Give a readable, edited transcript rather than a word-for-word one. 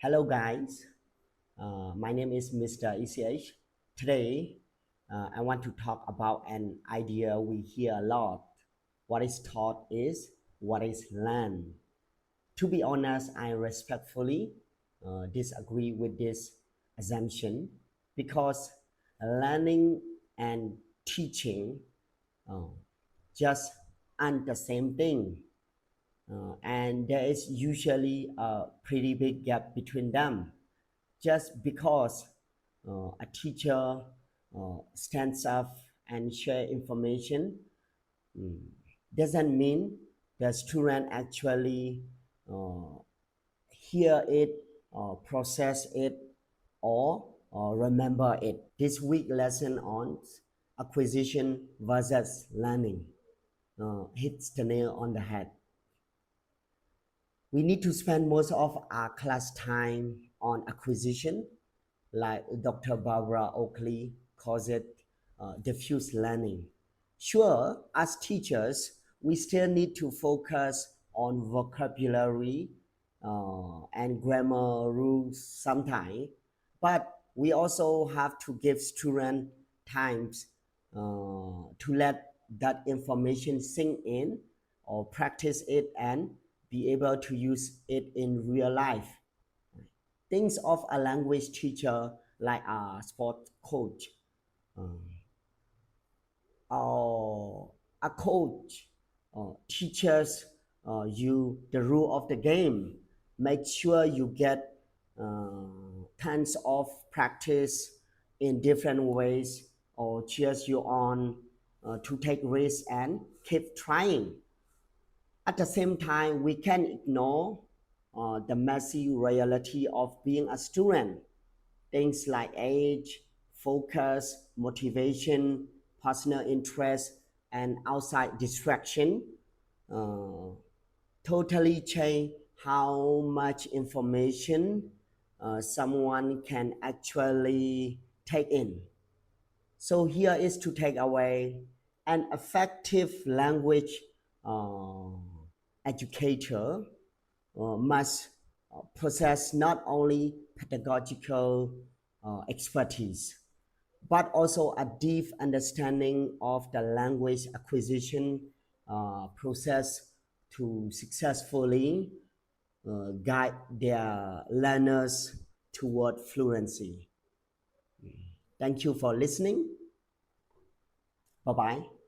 Hello guys, my name is Mr. ECH. Today, I want to talk about an idea we hear a lot. What is taught is what is learned. To be honest, I respectfully disagree with this assumption because learning and teaching uh, just aren't the same thing. And there is usually a pretty big gap between them. Just because a teacher stands up and share information doesn't mean the student actually uh, hear it, process it, or remember it. This week lesson on acquisition versus learning hits the nail on the head. We need to spend most of our class time on acquisition, like Dr. Barbara Oakley calls it diffuse learning. Sure, as teachers, we still need to focus on vocabulary and grammar rules sometimes, but we also have to give students times to let that information sink in or practice it and be able to use it in real life. Think of a language teacher like a sport coach or a coach teaches you the rule of the game. Make sure you get uh, tons of practice in different ways or cheers you on to take risks and keep trying. At the same time, we can ignore the messy reality of being a student. Things like age, focus, motivation, personal interest, and outside distraction uh, totally change how much information someone can actually take in. So here is to take away an effective language uh, educator must possess not only pedagogical expertise, but also a deep understanding of the language acquisition process to successfully guide their learners toward fluency. Thank you for listening. Bye bye.